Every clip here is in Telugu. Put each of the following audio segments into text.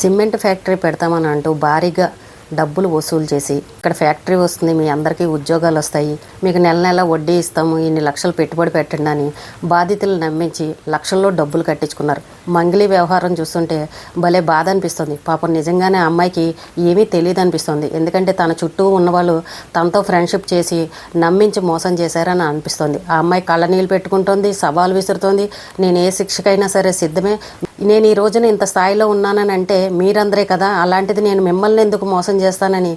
సిమెంట్ ఫ్యాక్టరీ పెడతామని అంటూ భారీగా డబ్బులు వసూలు చేసి ఇక్కడ ఫ్యాక్టరీ వస్తుంది, మీ అందరికీ ఉద్యోగాలు వస్తాయి, మీకు నెల నెల వడ్డీ ఇస్తాము, ఇన్ని లక్షలు పెట్టుబడి పెట్టండి అని బాధితులు నమ్మించి లక్షల్లో డబ్బులు కట్టించుకున్నారు. మంగిలి వ్యవహారం చూస్తుంటే భలే బాధ అనిపిస్తుంది. పాపం నిజంగానే ఆ అమ్మాయికి ఏమీ తెలియదు అనిపిస్తుంది. ఎందుకంటే తన చుట్టూ ఉన్నవాళ్ళు తనతో ఫ్రెండ్షిప్ చేసి నమ్మించి మోసం చేశారని అనిపిస్తుంది. ఆ అమ్మాయి కళ్ళనీళ్ళు పెట్టుకుంటుంది, సవాలు విసురుతోంది. నేను ఏ శిక్షకైనా సరే సిద్ధమే, నేను ఈ రోజున ఇంత స్థాయిలో ఉన్నానని అంటే మీరందరే కదా, అలాంటిది నేను మిమ్మల్ని ఎందుకు మోసం చేస్తానని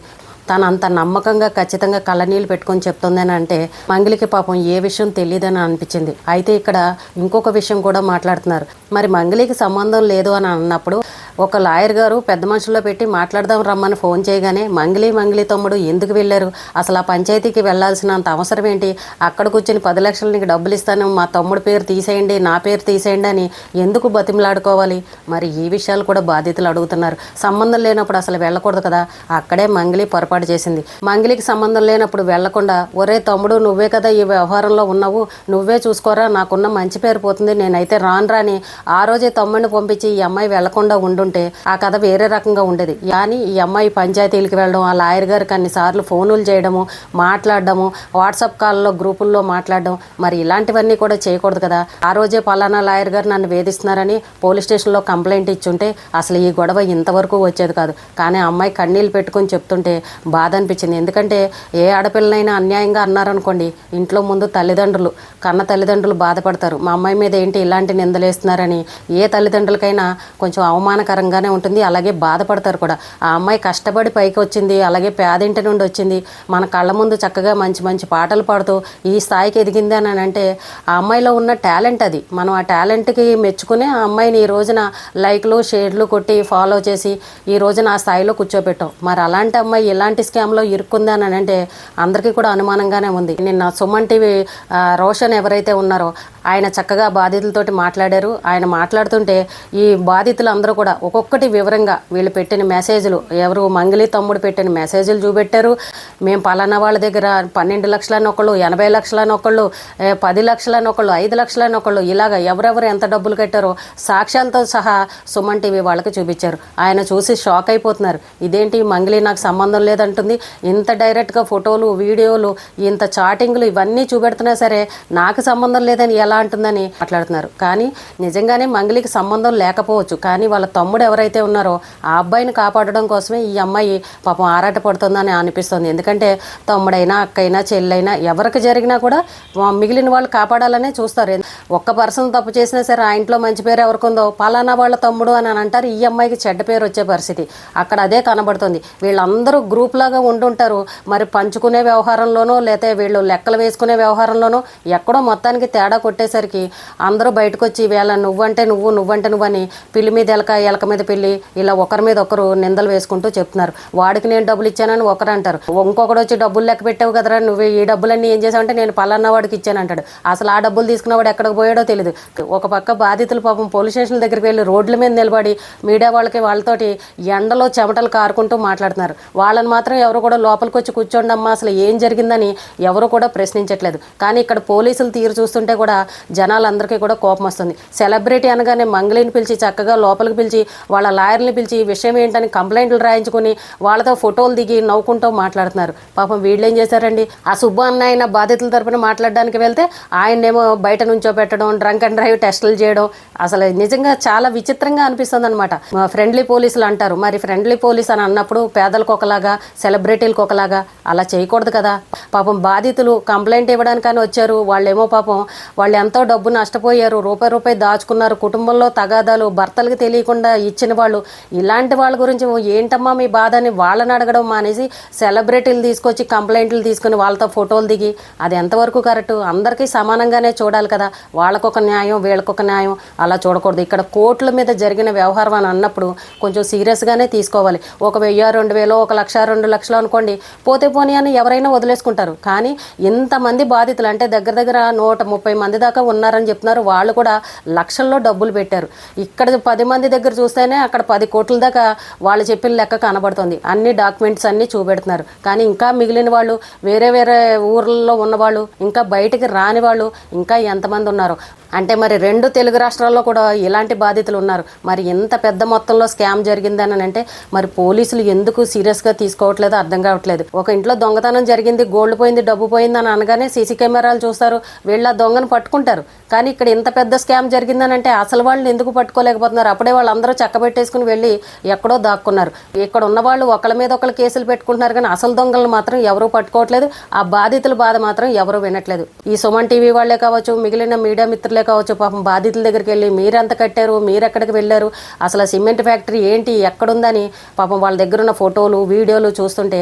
తను అంత నమ్మకంగా ఖచ్చితంగా కళ్ళనీళ్ళు పెట్టుకొని చెప్తుందని అంటే మంగిలికి పాపం ఏ విషయం తెలియదని అనిపించింది. అయితే ఇక్కడ ఇంకొక విషయం కూడా మాట్లాడుతున్నారు. మరి మంగిలికి సంబంధం లేదు అని అన్నప్పుడు ఒక లాయర్ గారు పెద్ద మనుషుల్లో పెట్టి మాట్లాడదాం రమ్మని ఫోన్ చేయగానే మంగిలి తమ్ముడు ఎందుకు వెళ్ళారు, అసలు ఆ పంచాయతీకి వెళ్లాల్సినంత అవసరం ఏంటి, అక్కడ కూర్చొని 10 లక్షలు నీకు డబ్బులు ఇస్తాను, మా తమ్ముడు పేరు తీసేయండి, నా పేరు తీసేయండి అని ఎందుకు బతిమలాడుకోవాలి? మరి ఈ విషయాలు కూడా బాధితులు అడుగుతున్నారు. సంబంధం లేనప్పుడు అసలు వెళ్ళకూడదు కదా. అక్కడే మంగిలి పొరపాటు చేసింది. మంగిలికి సంబంధం లేనప్పుడు వెళ్లకుండా, ఒరే తమ్ముడు నువ్వే కదా ఈ వ్యవహారంలో ఉన్నావు, నువ్వే చూసుకోరా, నాకున్న మంచి పేరు పోతుంది, నేనైతే రాని ఆ రోజే తమ్ముడిని పంపించి ఈ అమ్మాయి వెళ్లకుండా ఉండుంటే ఆ కథ వేరే రకంగా ఉండేది. కానీ ఈ అమ్మాయి పంచాయతీలకు వెళ్ళడం, ఆ లాయర్ గారికి అన్నిసార్లు ఫోనులు చేయడము, మాట్లాడడము, వాట్సాప్ కాల్లో గ్రూపుల్లో మాట్లాడడం, మరి ఇలాంటివన్నీ కూడా చేయకూడదు కదా. ఆ రోజే పలానా లాయర్ గారు నన్ను వేధిస్తున్నారని పోలీస్ స్టేషన్లో కంప్లైంట్ ఇచ్చుంటే అసలు ఈ గొడవ ఇంతవరకు వచ్చేది కాదు. కానీ ఆ అమ్మాయి కన్నీళ్ళు పెట్టుకొని చెప్తుంటే బాధ అనిపించింది. ఎందుకంటే ఏ ఆడపిల్లనైనా అన్యాయంగా అన్నారనుకోండి, ఇంట్లో ముందు తల్లిదండ్రులు, కన్న తల్లిదండ్రులు బాధపడతారు. మా అమ్మాయి మీద ఏంటి ఇలాంటి నిందలేస్తున్నారని ఏ తల్లిదండ్రులకైనా కొంచెం అవమానకరంగానే ఉంటుంది, అలాగే బాధపడతారు కూడా. ఆ అమ్మాయి కష్టపడి పైకి వచ్చింది, అలాగే పేదింటి నుండి వచ్చింది, మన కళ్ళ ముందు చక్కగా మంచి మంచి పాటలు పాడుతూ ఈ స్థాయికి ఎదిగింది అని అంటే ఆ అమ్మాయిలో ఉన్న టాలెంట్ అది. మనం ఆ టాలెంట్కి మెచ్చుకుని ఆ అమ్మాయిని ఈ రోజున లైక్లు షేర్లు కొట్టి ఫాలో చేసి ఈ రోజున ఆ స్థాయిలో కూర్చోబెట్టాం. మరి అలాంటి అమ్మాయి ఎలాంటి స్కామ్లో ఇరుక్కుంది అని అంటే అందరికీ కూడా అనుమానంగానే ఉంది. నిన్న సుమన్ టీవీ రోషన్ ఎవరైతే ఉన్నారో ఆయన చక్కగా బాధితులతోటి మాట్లాడారు. ఆయన మాట్లాడుతుంటే ఈ బాధితులు అందరూ కూడా ఒక్కొక్కటి వివరంగా వీళ్ళు పెట్టిన మెసేజ్లు, ఎవరు మంగిలి తమ్ముడు పెట్టిన మెసేజ్లు చూపెట్టారు. మేము పలానా వాళ్ళ దగ్గర 12 లక్షలని ఒకళ్ళు, 80 లక్షలని ఒకళ్ళు, 10 లక్షలని ఒకళ్ళు, 5 లక్షలని ఒకళ్ళు, ఇలాగ ఎవరెవరు ఎంత డబ్బులు కట్టారో సాక్ష్యాలతో సహా సుమన్ టీవీ వాళ్ళకి చూపించారు. ఆయన చూసి షాక్ అయిపోతున్నారు. ఇదేంటి మంగిలి నాకు సంబంధం లేదంటుంది, ఇంత డైరెక్ట్గా ఫోటోలు వీడియోలు ఇంత చాటింగ్లు ఇవన్నీ చూపెడుతున్నా సరే నాకు సంబంధం లేదని ఎలా అంటుందని మాట్లాడుతున్నారు. కానీ నిజంగానే మంగిలికి సంబంధం లేకపోవచ్చు, కానీ వాళ్ళ తమ్ముడు ఎవరైతే ఉన్నారో ఆ అబ్బాయిని కాపాడడం కోసమే ఈ అమ్మాయి పాపం ఆరాట పడుతుందని అనిపిస్తుంది. ఎందుకంటే తమ్ముడైనా అక్కైనా చెల్లైనా ఎవరికి జరిగినా కూడా మిగిలిన వాళ్ళు కాపాడాలనే చూస్తారు. ఒక్క పర్సన్ తప్పు చేసినా సరే ఆ ఇంట్లో మంచి పేరు ఎవరికుందో పలానా వాళ్ళ తమ్ముడు అని అంటారు. ఈ అమ్మాయికి చెడ్డ పేరు వచ్చే పరిస్థితి అక్కడ అదే కనబడుతుంది. వీళ్ళందరూ గ్రూప్ లాగా ఉండుంటారు, మరి పంచుకునే వ్యవహారంలోనో లేకపోతే వీళ్ళు లెక్కలు వేసుకునే వ్యవహారంలోనో ఎక్కడో మొత్తానికి తేడా కొట్టేసరికి అందరూ బయటకు వచ్చి వేళ నువ్వంటే నువ్వు అని పిల్లి మీద ఎలక మీద పిల్లి ఇలా ఒకరి మీద ఒకరు నిందలు వేసుకుంటూ చెప్తున్నారు. వాడికి నేను డబ్బులు ఇచ్చానని ఒకరు అంటారు, ఇంకొకడు వచ్చి డబ్బులు లెక్క పెట్టావు కదరా, నువ్వు ఈ డబ్బులన్నీ ఏం చేసావంటే నేను పలానా వాడికి ఇచ్చాను అంటాడు. అసలు ఆ డబ్బులు తీసుకున్నవాడు ఎక్కడికి పోయాడో తెలియదు. ఒక పక్క బాధితులు పాపం పోలీస్ స్టేషన్ దగ్గరికి వెళ్ళి రోడ్ల మీద నిలబడి మీడియా వాళ్ళతోటి ఎండలో చెమటలు కారుకుంటూ మాట్లాడుతున్నారు. వాళ్ళని మాత్రం ఎవరు కూడా లోపలికి వచ్చి కూర్చోండమ్మా అసలు ఏం జరిగిందని ఎవరు కూడా ప్రశ్నించట్లేదు. కానీ ఇక్కడ పోలీసులు తీరు చూస్తుంటే కూడా జనాలందరికీ కూడా కోపం వస్తుంది. సెలబ్రిటీ అనగానే మంగిలిని పిలిచి చక్కగా లోపలికి పిలిచి వాళ్ళ లాయర్ని పిలిచి విషయం ఏంటని కంప్లైంట్లు రాయించుకుని వాళ్ళతో ఫోటోలు దిగి నవ్వుకుంటూ మాట్లాడుతున్నారు. పాపం వీళ్ళు ఏం చేశారండి, ఆ సుబ్బు అన్న ఆయన బాధితుల తరపున మాట్లాడడానికి వెళ్తే ఆయన్నేమో బయట నుంచో పెట్టడం, డ్రంక్ అండ్ డ్రైవ్ టెస్టులు చేయడం, అసలు నిజంగా చాలా విచిత్రంగా అనిపిస్తుంది అనమాట. ఫ్రెండ్లీ పోలీసులు అంటారు, మరి ఫ్రెండ్లీ పోలీస్ అని అన్నప్పుడు పేదలకు ఒకలాగా సెలబ్రిటీలకు ఒకలాగా అలా చేయకూడదు కదా. పాపం బాధితులు కంప్లైంట్ ఇవ్వడానికని వచ్చారు. వాళ్ళేమో పాపం వాళ్ళు ఎంతో డబ్బు నష్టపోయారు, రూపాయి దాచుకున్నారు, కుటుంబంలో తగాదాలు, భర్తలకు తెలియకుండా ఇచ్చిన వాళ్ళు, ఇలాంటి వాళ్ళ గురించి ఏంటమ్మా మీ బాధ అని వాళ్ళని అడగడం మానేసి సెలబ్రిటీలు తీసుకొచ్చి కంప్లైంట్లు తీసుకుని వాళ్ళతో ఫోటోలు దిగి అది ఎంతవరకు కరెక్ట్? అందరికీ సమానంగానే చూడాలి కదా. వాళ్ళకొక న్యాయం వీళ్ళకొక న్యాయం అలా చూడకూడదు. ఇక్కడ కోర్టుల మీద జరిగిన వ్యవహారం అని అన్నప్పుడు కొంచెం సీరియస్గానే తీసుకోవాలి. ఒక 1000 2000 1 లక్ష 2 లక్షలు అనుకోండి, పోతే పోనీ అని ఎవరైనా వదిలేసుకుంటారు. కానీ ఇంతమంది బాధితులు అంటే దగ్గర 130 మంది దాకా ఉన్నారని చెప్తున్నారు. వాళ్ళు కూడా లక్షల్లో డబ్బులు పెట్టారు. ఇక్కడ 10 మంది దగ్గర చూస్తేనే అక్కడ 10 కోట్ల దాకా వాళ్ళు చెప్పిన లెక్క కనబడుతుంది. అన్ని డాక్యుమెంట్స్ అన్నీ చూపెడుతున్నారు. కానీ ఇంకా మిగిలిన వాళ్ళు వేరే ఊర్లలో ఉన్నవాళ్ళు, ఇంకా బయటికి రాని వాళ్ళు ఇంకా ఎంతమంది ఉన్నారు. అంటే మరి 2 తెలుగు రాష్ట్రాల్లో కూడా ఇలాంటి బాధితులు ఉన్నారు. మరి ఇంత పెద్ద మొత్తంలో స్కామ్ జరిగిందని అంటే మరి పోలీసులు ఎందుకు సీరియస్గా తీసుకోవట్లేదో అర్థం కావట్లేదు. ఒక ఇంట్లో దొంగతనం జరిగింది, గోల్డ్ పోయింది, డబ్బు పోయింది అని అనగానే సీసీ కెమెరాలు చూస్తారు, వీళ్ళ దొంగను పట్టుకుంటారు. కానీ ఇక్కడ ఇంత పెద్ద స్కామ్ జరిగిందని అంటే అసలు వాళ్ళని ఎందుకు పట్టుకోలేకపోతున్నారు? అప్పుడే వాళ్ళందరూ చక్కబెట్టేసుకుని వెళ్ళి ఎక్కడో దాక్కున్నారు. ఇక్కడ ఉన్న వాళ్ళు ఒకళ్ళ మీద ఒకళ్ళు కేసులు పెట్టుకుంటున్నారు, కానీ అసలు దొంగలను మాత్రం ఎవరూ పట్టుకోవట్లేదు. ఆ బాధితుల బాధ మాత్రం ఎవరూ వినట్లేదు. ఈ సుమన్ టీవీ వాళ్లే కావచ్చు, మిగిలిన మీడియా మిత్రులే కావచ్చు, పాపం బాధితుల దగ్గరికి వెళ్ళి మీరెంత కట్టారు, మీరెక్కడికి వెళ్ళారు, అసలు ఆ సిమెంట్ ఫ్యాక్టరీ ఏంటి, ఎక్కడుందని పాపం వాళ్ళ దగ్గర ఉన్న ఫోటోలు వీడియోలు చూస్తుంటే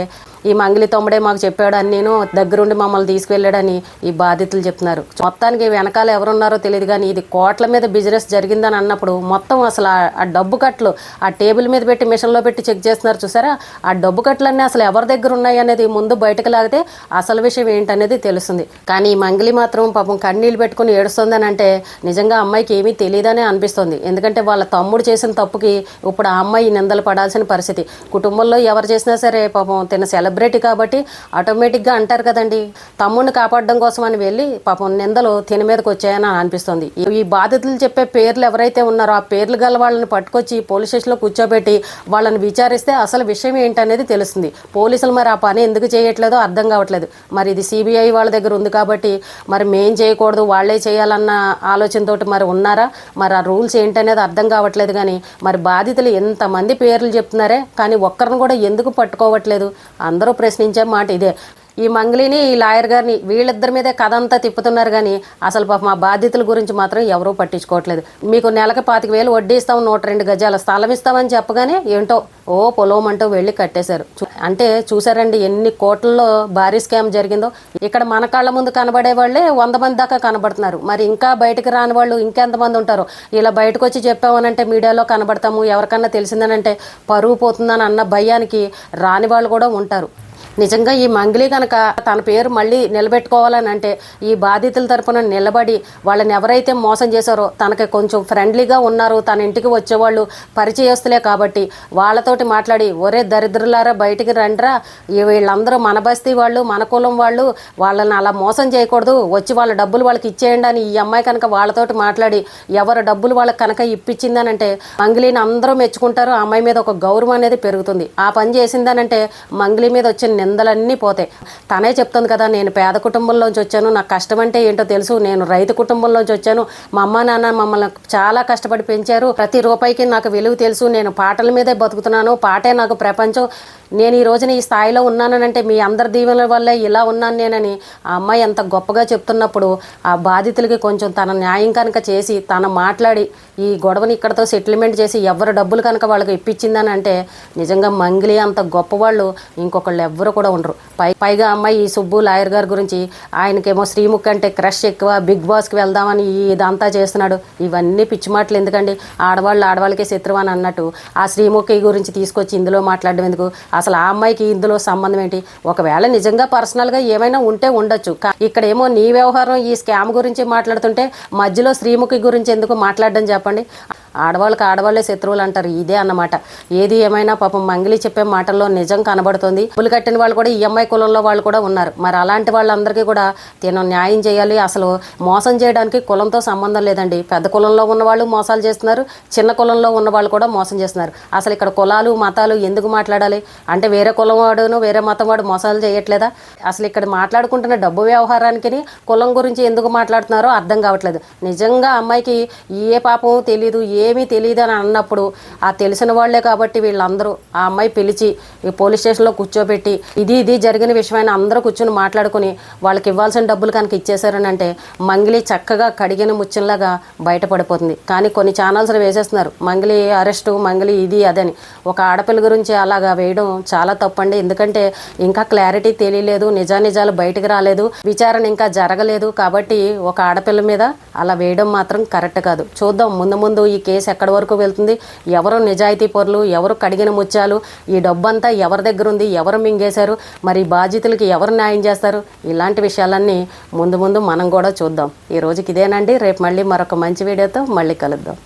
ఈ మంగిలి తమ్ముడే మాకు చెప్పాడు అని, నేను దగ్గరుండి మమ్మల్ని తీసుకువెళ్ళాడని ఈ బాధితులు చెప్తున్నారు. మొత్తానికి వెనకాల ఎవరున్నారో తెలియదు, కానీ ఇది కోట్ల మీద బిజినెస్ జరిగిందని అన్నప్పుడు మొత్తం అసలు ఆ డబ్బు కట్లు ఆ టేబుల్ మీద పెట్టి మిషన్లో పెట్టి చెక్ చేస్తున్నారు చూసారా, ఆ డబ్బు కట్లన్నీ అసలు ఎవరి దగ్గర ఉన్నాయి అనేది ముందు బయటకు లాగితే అసలు విషయం ఏంటనేది తెలుస్తుంది. కానీ ఈ మంగిలి మాత్రం పాపం కన్నీళ్ళు పెట్టుకుని ఏడుస్తుందని అంటే నిజంగా అమ్మాయికి ఏమీ తెలియదనే అనిపిస్తుంది. ఎందుకంటే వాళ్ళ తమ్ముడు చేసిన తప్పుకి ఇప్పుడు ఆ అమ్మాయి నిందలు పడాల్సిన పరిస్థితి. కుటుంబంలో ఎవరు చేసినా సరే పాపం తిన సెలబ్రిటీ కాబట్టి ఆటోమేటిక్గా అంటారు కదండి, తమ్ముడిని కాపాడడం కోసం అని వెళ్ళి పాపం నిందలు తిన మీదకి వచ్చాయని అనిపిస్తుంది. ఈ బాధితులు చెప్పే పేర్లు ఎవరైతే ఉన్నారో ఆ పేర్లు గల వాళ్ళని పట్టుకొచ్చి పోలీస్ స్టేషన్లో కూర్చోబెట్టి వాళ్ళని విచారిస్తే అసలు విషయం ఏంటనేది తెలుస్తుంది. పోలీసులు మరి ఆ పని ఎందుకు చేయట్లేదో అర్థం కావట్లేదు. మరి ఇది సిబిఐ వాళ్ళ దగ్గర ఉంది కాబట్టి మరి మేం చేయకూడదు, వాళ్ళే చేయాలన్న ఆలోచనతోటి మరి ఉన్నారా, మరి ఆ రూల్స్ ఏంటనేది అర్థం కావట్లేదు. కానీ మరి బాధితులు ఎంతమంది పేర్లు చెప్తున్నారే, కానీ ఒక్కరిని కూడా ఎందుకు పట్టుకోవట్లేదు? అందరూ ప్రశ్నించే మాట ఇదే. ఈ మంగ్లీని ఈ లాయర్ గారిని వీళ్ళిద్దరి మీదే కథ అంతా తిప్పుతున్నారు, కానీ అసలు పాప మా బాధ్యతల గురించి మాత్రం ఎవరూ పట్టించుకోవట్లేదు. మీకు నెలకు 25,000 వడ్డీ ఇస్తాం, 102 గజాల స్థలం ఇస్తామని చెప్పగానే ఏంటో ఓ పొలం అంటూ వెళ్ళి కట్టేశారు. అంటే చూసారండి ఎన్ని కోట్లలో భారీ స్కామ్ జరిగిందో. ఇక్కడ మన కళ్ళ ముందు కనబడే వాళ్ళే 100 మంది దాకా కనబడుతున్నారు. మరి ఇంకా బయటకు రాని వాళ్ళు ఇంకెంతమంది ఉంటారో. ఇలా బయటకు వచ్చి చెప్పామనంటే మీడియాలో కనబడతాము, ఎవరికన్నా తెలిసిందనంటే పరువు పోతుందని అన్న భయానికి రాని వాళ్ళు కూడా ఉంటారు. నిజంగా ఈ మంగ్లీ కనుక తన పేరు మళ్ళీ నిలబెట్టుకోవాలని అంటే ఈ బాధితుల తరపున నిలబడి వాళ్ళని ఎవరైతే మోసం చేశారో తనకి కొంచెం ఫ్రెండ్లీగా ఉన్నారు, తన ఇంటికి వచ్చేవాళ్ళు పరిచయస్తులే కాబట్టి వాళ్ళతోటి మాట్లాడి ఒరే దరిద్రులారా బయటికి రండిరా, వీళ్ళందరూ మన బస్తీ వాళ్ళు, మన కులం వాళ్ళు, వాళ్ళని అలా మోసం చేయకూడదు, వచ్చి వాళ్ళ డబ్బులు వాళ్ళకి ఇచ్చేయండి అని ఈ అమ్మాయి కనుక వాళ్ళతోటి మాట్లాడి ఎవరు డబ్బులు వాళ్ళకి కనుక ఇప్పించిందనంటే మంగ్లీని అందరూ మెచ్చుకుంటారు. ఆ అమ్మాయి మీద ఒక గౌరవం అనేది పెరుగుతుంది. ఆ పని చేసిందనంటే మంగ్లీ మీద వచ్చిన నిందలన్నీ పోతాయి. తనే చెప్తుంది కదా, నేను పేద కుటుంబంలోంచి వచ్చాను, నాకు కష్టం అంటే ఏంటో తెలుసు, నేను రైతు కుటుంబంలోంచి వచ్చాను, మా అమ్మ నాన్న మమ్మల్ని చాలా కష్టపడి పెంచారు, ప్రతి రూపాయికి నాకు విలువ తెలుసు, నేను పాటల మీదే బతుకుతున్నాను, పాటే నాకు ప్రపంచం, నేను ఈ రోజున ఈ స్థాయిలో ఉన్నానంటే మీ అందరి దీవెనల వల్లే ఇలా ఉన్నాను నేనని ఆ అమ్మాయి ఎంత గొప్పగా చెప్తున్నప్పుడు ఆ బాధితులకి కొంచెం తన న్యాయం కనుక చేసి తన మాట్లాడి ఈ గొడవని ఇక్కడతో సెటిల్మెంట్ చేసి ఎవరు డబ్బులు కనుక వాళ్ళకి ఇప్పించిందని అంటే నిజంగా మంగ్లీ అంత గొప్పవాళ్ళు ఇంకొకళ్ళు ఎవ్వరు కూడా ఉండరు. పైగా అమ్మాయి ఈ సుబ్బు లాయర్ గారి గురించి ఆయనకేమో శ్రీముఖ్ అంటే క్రష్ ఎక్కువ, బిగ్ బాస్కి వెళ్దామని ఇదంతా చేస్తున్నాడు. ఇవన్నీ పిచ్చి మాటలు ఎందుకండి, ఆడవాళ్ళకే శత్రువు అని అన్నట్టు ఆ శ్రీముఖి గురించి తీసుకొచ్చి ఇందులో మాట్లాడడం ఎందుకు? అసలు ఆ అమ్మాయికి ఇందులో సంబంధం ఏంటి? ఒకవేళ నిజంగా పర్సనల్గా ఏమైనా ఉంటే ఉండొచ్చు. ఇక్కడేమో నీ వ్యవహారం ఈ స్కామ్ గురించి మాట్లాడుతుంటే మధ్యలో శ్రీముఖి గురించి ఎందుకు మాట్లాడడం చెప్పండి? ఆడవాళ్ళే శత్రువులు అంటారు, ఇదే అన్నమాట. ఏది ఏమైనా పాపం మంగ్లీ చెప్పే మాటల్లో నిజం కనబడుతుంది. డబ్బులు కట్టిన వాళ్ళు కూడా ఈఎంఐ కులంలో వాళ్ళు కూడా ఉన్నారు. మరి అలాంటి వాళ్ళందరికీ కూడా తిన న్యాయం చేయాలి. అసలు మోసం చేయడానికి కులంతో సంబంధం లేదండి. పెద్ద కులంలో ఉన్న వాళ్ళు మోసాలు చేస్తున్నారు, చిన్న కులంలో ఉన్న వాళ్ళు కూడా మోసం చేస్తున్నారు. అసలు ఇక్కడ కులాలు మతాలు ఎందుకు మాట్లాడాలి? అంటే వేరే కులం వాడును వేరే మతం వాడు మోసాలు చేయట్లేదా? అసలు ఇక్కడ మాట్లాడుకుంటున్న డబ్బు వ్యవహారానికి కులం గురించి ఎందుకు మాట్లాడుతున్నారో అర్థం కావట్లేదు. నిజంగా అమ్మాయికి ఏ పాపం తెలీదు, ఏమీ తెలియదు అని అన్నప్పుడు ఆ తెలిసిన వాళ్లే కాబట్టి వీళ్ళందరూ ఆ అమ్మాయి పిలిచి ఈ పోలీస్ స్టేషన్లో కూర్చోబెట్టి ఇది జరిగిన విషయమైన అందరూ కూర్చొని మాట్లాడుకుని వాళ్ళకి ఇవ్వాల్సిన డబ్బులు కనుక ఇచ్చేసారని అంటే మంగ్లీ చక్కగా కడిగిన ముచ్చంలాగా బయటపడిపోతుంది. కానీ కొన్ని ఛానల్స్ వేసేస్తున్నారు మంగ్లీ అరెస్టు, మంగ్లీ ఇది అదని. ఒక ఆడపిల్ల గురించి అలాగా వేయడం చాలా తప్పండి. ఎందుకంటే ఇంకా క్లారిటీ తెలియలేదు, నిజానిజాలు బయటకు రాలేదు, విచారణ ఇంకా జరగలేదు. కాబట్టి ఒక ఆడపిల్ల మీద అలా వేయడం మాత్రం కరెక్ట్ కాదు. చూద్దాం ముందు ఈ కేసు ఎక్కడి వరకు వెళ్తుంది, ఎవరు నిజాయితీ పరులు, ఎవరు కడిగిన ముత్యాలు, ఈ డబ్బంతా ఎవరి దగ్గర ఉంది, ఎవరు మింగేశారు, మరి బాధితులకి ఎవరు న్యాయం చేస్తారు, ఇలాంటి విషయాలన్నీ ముందు మనం కూడా చూద్దాం. ఈ రోజుకి ఇదేనండి. రేపు మళ్ళీ మరొక మంచి వీడియోతో మళ్ళీ కలుద్దాం.